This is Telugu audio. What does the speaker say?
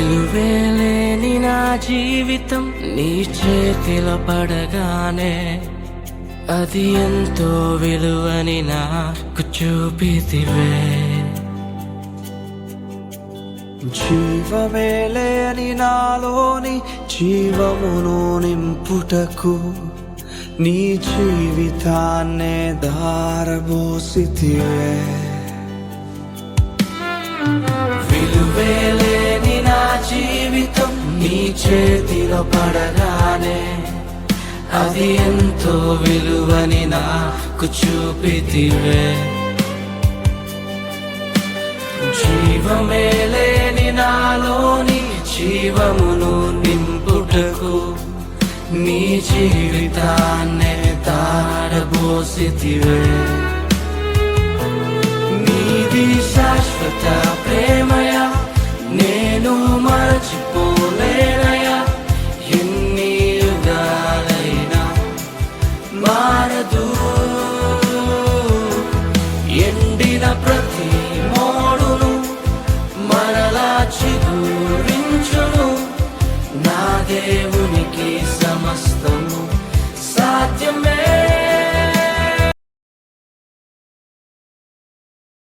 విలువేలేని నా జీవితం నీ చేతిలో పడగానే అది ఎంతో విలువని నాకు చూపితివే. జీవమేలేని నాలోని జీవమును నింపుటకు నీ జీవితాన్నే దారబోసితివే. విలువేలేని నా జీవితం నీ చేతిలో పడగానే అది ఎంతో విలువని నాకు చూపితివే. జీవమేలేని నాలోని జీవమును నింపుటకు నీ జీవితాన్నే దారబోసితివే. నీది శాశ్వత ప్రేమయా, నేను మరచిపోలేనయా. ఎన్ని యుగాలైనా మారదు. ఎండిన ప్రతి మోడును మరలా చిగురించును. నా దేవునికి